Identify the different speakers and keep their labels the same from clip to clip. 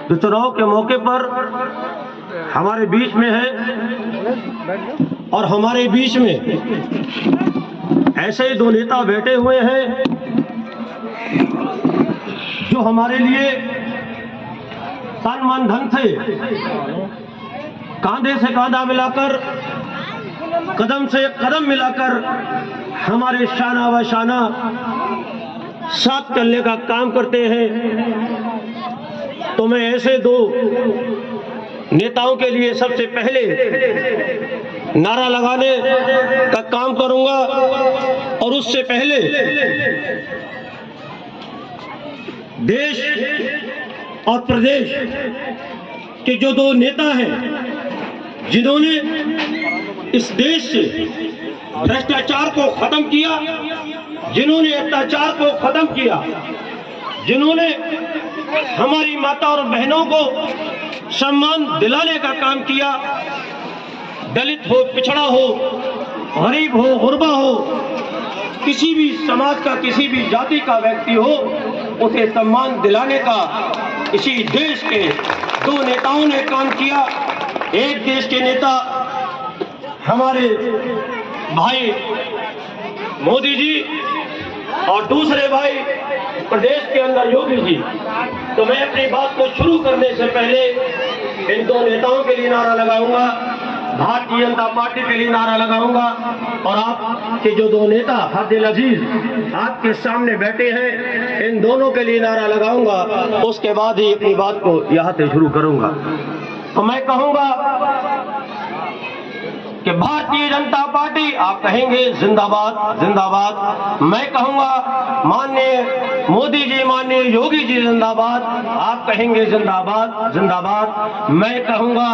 Speaker 1: जो चुनाव के मौके पर हमारे बीच में है और हमारे बीच में ऐसे ही दो नेता बैठे हुए हैं जो हमारे लिए तन मन धन से कांधे से कांधा मिलाकर कदम से कदम मिलाकर हमारे शाना व शाना साथ चलने का काम करते हैं। तो मैं ऐसे दो नेताओं के लिए सबसे पहले नारा लगाने का काम करूंगा और उससे पहले देश और प्रदेश के जो दो नेता हैं जिन्होंने इस देश से भ्रष्टाचार को खत्म किया, जिन्होंने अत्याचार को खत्म किया, जिन्होंने हमारी माता और बहनों को सम्मान दिलाने का काम किया, दलित हो, पिछड़ा हो, गरीब हो, गुरबा हो, किसी भी समाज का, किसी भी जाति का व्यक्ति हो, उसे सम्मान दिलाने का इसी देश के दो नेताओं ने काम किया। एक देश के नेता हमारे भाई मोदी जी और दूसरे भाई प्रदेश के अंदर योगी जी। तो मैं अपनी बात को शुरू करने से पहले इन दो नेताओं के लिए नारा लगाऊंगा, भारतीय जनता पार्टी के लिए नारा लगाऊंगा और आपके जो दो नेता हरदिल अजीज आपके सामने बैठे हैं, इन दोनों के लिए नारा लगाऊंगा। उसके बाद ही अपनी बात को यहाँ से शुरू करूंगा। तो मैं कहूंगा कि भारतीय जनता पार्टी, आप कहेंगे जिंदाबाद जिंदाबाद। मैं कहूंगा माननीय मोदी जी, माननीय योगी जी जिंदाबाद, आप कहेंगे जिंदाबाद जिंदाबाद। मैं कहूंगा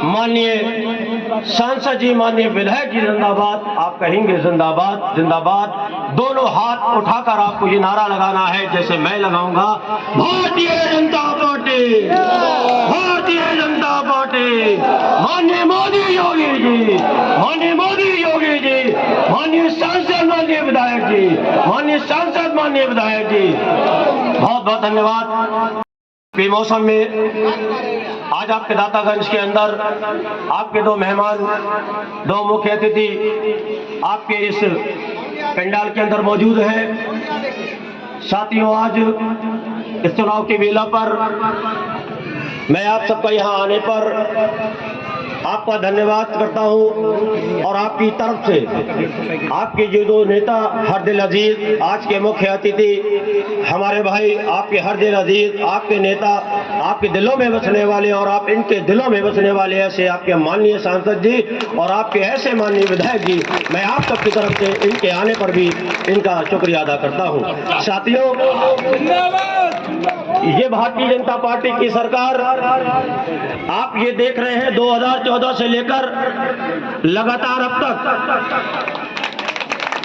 Speaker 1: माननीय सांसद जी, माननीय विधायक जी जिंदाबाद, आप कहेंगे जिंदाबाद जिंदाबाद। दोनों हाथ उठाकर आपको ये नारा लगाना है जैसे मैं लगाऊंगा, भारतीय जनता पार्टी, भारतीय जनता पार्टी, माननीय मोदी योगी जी, माननीय मोदी योगी जी, माननीय सांसद माननीय विधायक जी, माननीय सांसद माननीय विधायक जी, बहुत बहुत धन्यवाद। के मौसम में आज आपके दातागंज के अंदर आपके दो मेहमान, दो मुख्य अतिथि आपके इस पंडाल के अंदर मौजूद हैं। साथियों, आज इस चुनाव की बेला पर मैं आप सबका यहाँ आने पर आपका धन्यवाद करता हूं और आपकी तरफ से आपके जो दो नेता हरदिल अजीज, आज के मुख्य अतिथि हमारे भाई आपके हरदिल अजीज, आपके नेता, आपके दिलों में बसने वाले और आप इनके दिलों में बसने वाले ऐसे आपके माननीय सांसद जी और आपके ऐसे माननीय विधायक जी, मैं आप सबकी तरफ से इनके आने पर भी इनका शुक्रिया अदा करता हूं। साथियों, ये भारतीय जनता पार्टी की सरकार, आप ये देख रहे हैं 2014 से लेकर लगातार अब तक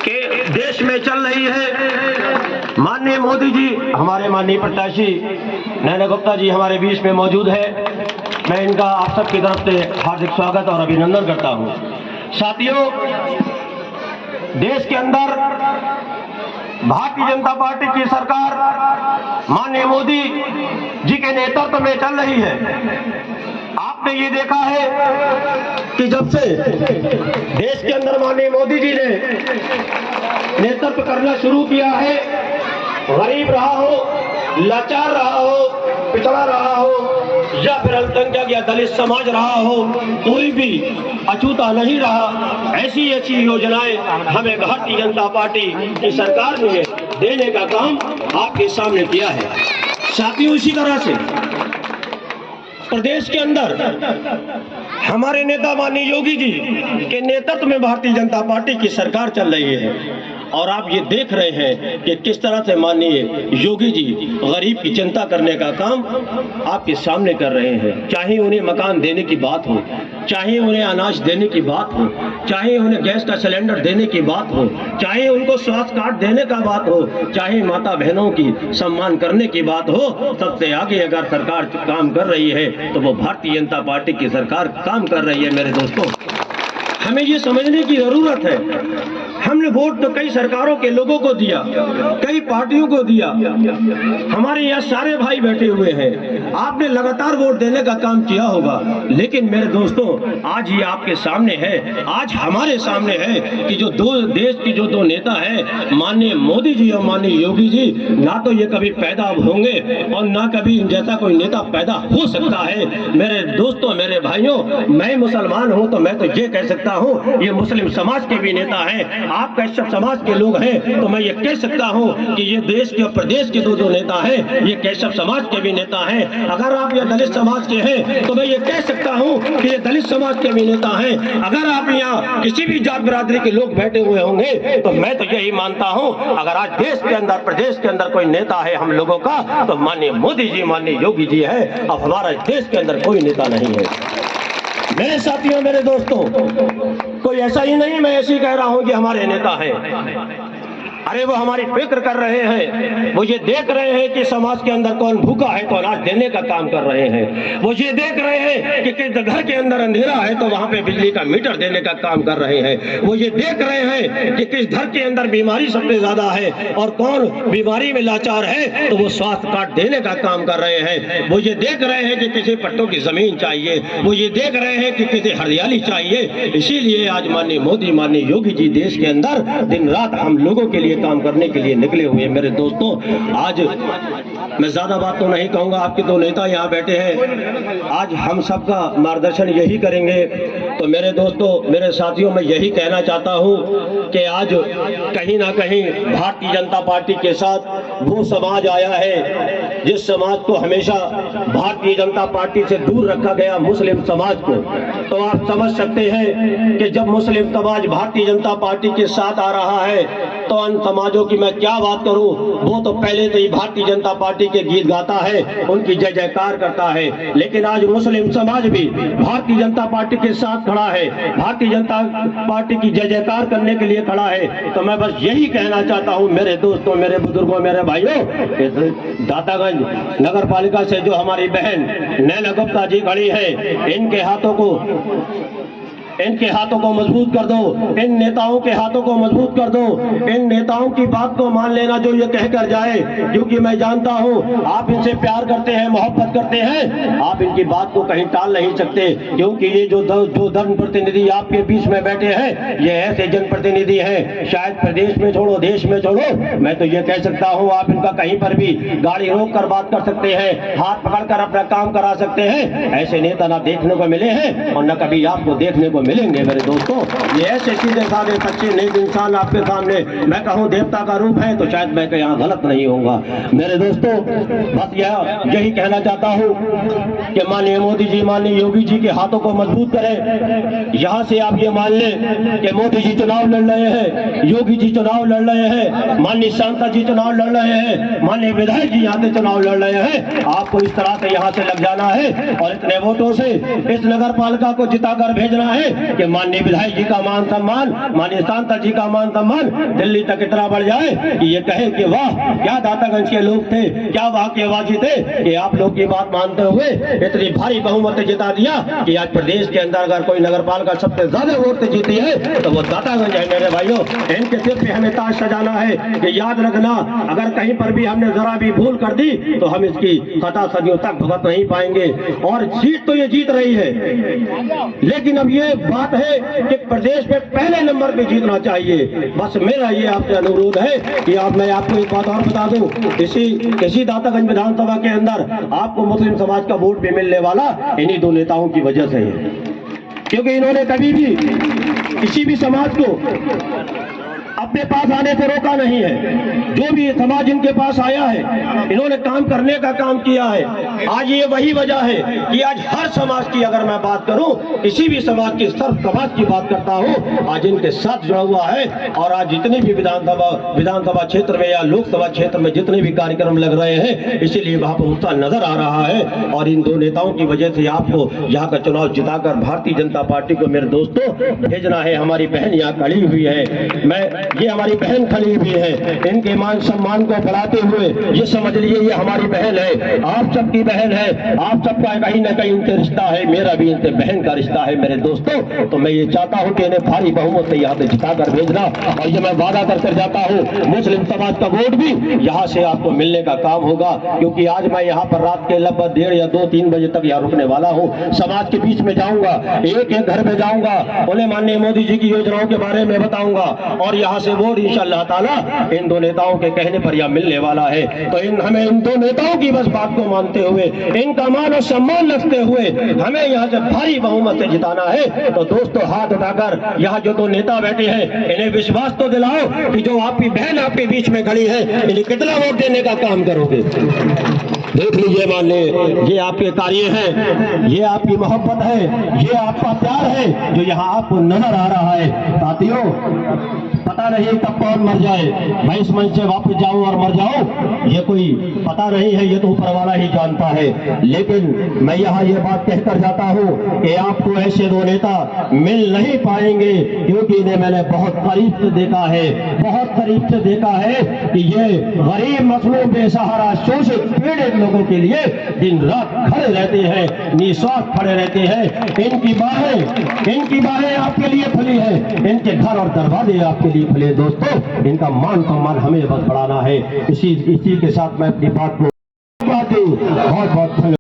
Speaker 1: के देश में चल रही है। माननीय मोदी जी, हमारे माननीय प्रत्याशी नैना गुप्ता जी हमारे बीच में मौजूद है। मैं इनका आप सबकी तरफ से हार्दिक स्वागत और अभिनंदन करता हूं। साथियों, देश के अंदर भारतीय जनता पार्टी की सरकार माननीय मोदी जी के नेतृत्व में चल रही है। आपने ये देखा है कि जब से देश के अंदर माननीय मोदी जी ने नेतृत्व करना शुरू किया है, गरीब रहा हो, लाचार रहा हो, पिछड़ा रहा हो या फिर अल्पसंख्यक या दलित समाज रहा हो, कोई भी अछूता नहीं रहा। ऐसी ऐसी योजनाएं हमें भारतीय जनता पार्टी की सरकार ने देने का काम आपके सामने किया है। साथियों, इसी तरह से प्रदेश के अंदर हमारे नेता माननीय योगी जी के नेतृत्व में भारतीय जनता पार्टी की सरकार चल रही है और आप ये देख रहे हैं कि किस तरह से माननीय योगी जी गरीब की चिंता करने का काम आपके सामने कर रहे हैं। चाहे उन्हें मकान देने की बात हो, चाहे उन्हें अनाज देने की बात हो, चाहे उन्हें गैस का सिलेंडर देने की बात हो, चाहे उनको स्वास्थ्य कार्ड देने का बात हो, चाहे माता बहनों की सम्मान करने की बात हो, सबसे आगे अगर सरकार काम कर रही है तो वो भारतीय जनता पार्टी की सरकार काम कर रही है। मेरे दोस्तों, हमें ये समझने की जरूरत है, हमने वोट तो कई सरकारों के लोगों को दिया, कई पार्टियों को दिया, हमारे यहाँ सारे भाई बैठे हुए हैं, आपने लगातार वोट देने का काम किया होगा। लेकिन मेरे दोस्तों, आज ये आपके सामने है, आज हमारे सामने है कि जो देश की जो दो नेता हैं, माननीय मोदी जी और माननीय योगी जी, ना तो ये कभी पैदा होंगे और ना कभी इन जैसा कोई नेता पैदा हो सकता है। मेरे दोस्तों, मेरे भाइयों, मैं मुसलमान हूँ तो मैं तो ये कह सकता हूँ, ये मुस्लिम समाज के भी नेता हैं, आप कैशव समाज के लोग हैं, तो मैं ये कह सकता हूँ कि ये देश के और प्रदेश के दो नेता हैं, ये कैशव समाज के भी नेता हैं। अगर आप ये दलित समाज के हैं तो मैं ये कह सकता हूँ कि ये दलित समाज के भी नेता हैं। अगर आप यहाँ किसी भी जात बिरादरी के लोग बैठे हुए होंगे तो मैं तो यही मानता हूँ, अगर आज देश के अंदर, प्रदेश के अंदर कोई नेता है हम लोगों का, तो माननीय मोदी जी, माननीय योगी जी है। अब हमारा देश के अंदर कोई नेता नहीं है। मेरे साथियों, मेरे दोस्तों, कोई ऐसा ही नहीं मैं ऐसे ही कह रहा हूं कि हमारे नेता हैं। अरे वो हमारी फिक्र कर रहे हैं, वो ये देख रहे हैं कि समाज के अंदर कौन भूखा है तो अनाज देने का काम कर रहे हैं। वो ये देख रहे हैं कि किस घर के अंदर अंधेरा है तो वहां पे बिजली का मीटर देने का काम कर रहे हैं। वो ये देख रहे हैं कि किस घर के अंदर बीमारी सबसे ज्यादा है और कौन बीमारी में लाचार है तो वो स्वास्थ्य कार्ड देने का काम कर रहे हैं। वो ये देख रहे हैं कि किसी पट्टों की जमीन चाहिए, वो ये देख रहे हैं कि किसी हरियाली चाहिए। इसीलिए आज माननीय मोदी, माननीय योगी जी देश के अंदर दिन रात हम लोगों के लिए काम करने के लिए निकले हुए। मेरे दोस्तों, आज मैं ज्यादा बात तो नहीं कहूंगा, आपके दो नेता यहाँ बैठे हैं, आज हम सबका मार्गदर्शन यही करेंगे। तो मेरे दोस्तों, मेरे साथियों, मैं यही कहना चाहता हूँ कि आज कहीं ना कहीं भारतीय जनता पार्टी के साथ वो समाज आया है जिस समाज को हमेशा भारतीय जनता पार्टी से दूर रखा गया, मुस्लिम समाज को। तो आप समझ सकते हैं कि जब मुस्लिम समाज भारतीय जनता पार्टी के साथ आ रहा है तो अन्य समाजों की मैं क्या बात करूं, वो तो पहले से ही भारतीय जनता पार्टी के गीत गाता है, उनकी जय जयकार करता है। लेकिन आज मुस्लिम समाज भी भारतीय जनता पार्टी के साथ खड़ा है, भारतीय जनता पार्टी की जय जयकार करने के लिए खड़ा है। तो मैं बस यही कहना चाहता हूं मेरे दोस्तों, मेरे बुजुर्गों, मेरे भाइयों, दातागंज नगर पालिका से जो हमारी बहन नैना गुप्ता जी खड़ी है, इनके हाथों को मजबूत कर दो, इन नेताओं के हाथों को मजबूत कर दो, इन नेताओं की बात को मान लेना जो ये कह कर जाए, क्योंकि मैं जानता हूं आप इनसे प्यार करते हैं, मोहब्बत करते हैं, आप इनकी बात को कहीं टाल नहीं सकते। क्योंकि ये जो जनप्रतिनिधि आपके बीच में बैठे हैं, ये ऐसे जनप्रतिनिधि हैं, शायद प्रदेश में छोड़ो, देश में छोड़ो, मैं तो ये कह सकता हूँ आप इनका कहीं पर भी गाड़ी रोक कर बात कर सकते हैं, हाथ पकड़कर अपना काम करा सकते हैं। ऐसे नेता ना देखने को मिले हैं और न कभी आपको देखने को मिलेंगे। मेरे दोस्तों, ये ऐसे सीधे साधे सच्चे नेक इंसान आपके सामने, मैं कहूँ देवता का रूप है, तो शायद मैं यहाँ गलत नहीं होऊंगा। मेरे दोस्तों, बस यही कहना चाहता हूँ कि माननीय मोदी जी, माननीय योगी जी के हाथों को मजबूत करें। यहाँ से आप ये मान लें कि मोदी जी चुनाव लड़ रहे हैं, योगी जी चुनाव लड़ रहे हैं, माननीय सांसद जी चुनाव लड़ रहे हैं, माननीय विधायक जी यहाँ से चुनाव लड़ रहे हैं। आपको इस तरह से यहाँ से लग जाना है और इतने वोटों से इस नगर पालिका को जिताकर भेजना है कि माननीय विधायक जी का मान सम्मान, माननीय सांसद जी का मान सम्मान दिल्ली तक इतना बढ़ जाए कि ये कहे कि वाह क्या दातागंज के लोग थे, क्या वहां के आवाजी थे कि आप लोग की बात मानते हुए इतनी भारी बहुमत जिता दिया कि आज प्रदेश के अंदर अगर कोई नगर पालिका सबसे ज्यादा वोट से जीती है तो वो दातागंज है। मेरे भाइयों, इनके सिर पे हमें ताज सजाना है कि याद रखना, अगर कहीं पर भी हमने जरा भी भूल कर दी तो हम इसकी खता सदियों तक भुगत नहीं पाएंगे। और जीत तो ये जीत रही है, लेकिन अब ये बात है कि प्रदेश में पहले नंबर पे जीतना चाहिए। बस मेरा ये आपसे अनुरोध है कि मैं आपको एक बात और बता दूं, इसी दातागंज विधानसभा के अंदर आपको मुस्लिम समाज का वोट भी मिलने वाला इन्हीं दो नेताओं की वजह से है, क्योंकि इन्होंने कभी भी किसी भी समाज को अपने पास आने से रोका नहीं है। जो भी समाज इनके पास आया है, इन्होंने काम करने का काम किया है। आज ये वही वजह है कि आज हर समाज की अगर मैं बात करूं, किसी भी समाज की, सर्व समाज की बात करता हूं, आज इनके साथ जुड़ा हुआ है। और आज जितने भी विधानसभा क्षेत्र में या लोकसभा क्षेत्र में जितने भी कार्यक्रम लग रहे हैं, इसीलिए वहां पर उत्साह नजर आ रहा है। और इन दो नेताओं की वजह से आपको यहाँ का चुनाव जिताकर भारतीय जनता पार्टी को, मेरे दोस्तों, भेजना है। हमारी बहन यहाँ खड़ी हुई है, मैं ये हमारी बहन खड़ी हुई है, इनके मान सम्मान को बढ़ाते हुए ये समझ लीजिए ये हमारी बहन है, आप सबकी बहन है, आप सबका कहीं ना कहीं इनसे रिश्ता है, मेरा भी इनसे बहन का रिश्ता है मेरे दोस्तों। तो मैं ये चाहता हूँ कि इन्हें भारी बहुमत से यहाँ से जिताकर भेजना, और ये मैं वादा कर जाता हूँ मुस्लिम समाज का वोट भी यहाँ से आपको मिलने का काम होगा, क्योंकि आज मैं यहाँ पर रात के लगभग 1:30 या 2-3 बजे तक यहाँ रुकने वाला हूँ। समाज के बीच में जाऊंगा, एक एक घर में जाऊंगा, उन्हें माननीय मोदी जी की योजनाओं के बारे में बताऊंगा, और यहाँ से वोट इंशाअल्लाह ताला इन दो नेताओं के कहने पर यह मिलने वाला है। तो हमें इन दो नेताओं की बस बात को मानते हुए, इनका मान और सम्मान रखते हुए हमें यहाँ से भारी बहुमत से जिताना है। तो दोस्तों हाथ उठाकर यहाँ जो दो नेता बैठे हैं इन्हें विश्वास तो दिलाओ कि जो आपकी बहन आपके बीच में खड़ी है इन्हें कितना वोट देने का काम करोगे। देख लीजिए, मान ले ये आपके कार्य हैं, ये आपकी मोहब्बत है, ये आपका प्यार है जो यहाँ आपको नजर आ रहा है। साथियों पता नहीं कब कौन मर जाए, मैं इस मंच से वापस जाऊं और मर जाऊं ये कोई पता नहीं है, ये तो ऊपर वाला ही जानता है। लेकिन मैं यहाँ ये बात कहकर जाता हूँ कि आपको ऐसे दो नेता मिल नहीं पाएंगे, क्योंकि इन्हें मैंने बहुत करीब से देखा है, बहुत करीब से देखा है कि ये गरीब मजलूम बेसहारा शोषित पीड़ित लोगों के लिए दिन रात खड़े रहते हैं, निस्वार्थ खड़े रहते हैं। इनकी बाहें आपके लिए खुली है, इनके घर और दरवाजे आपके लिए खुले। दोस्तों इनका मान सम्मान हमें बस बढ़ाना है। इसी के साथ मैं अपनी बात को बहुत बहुत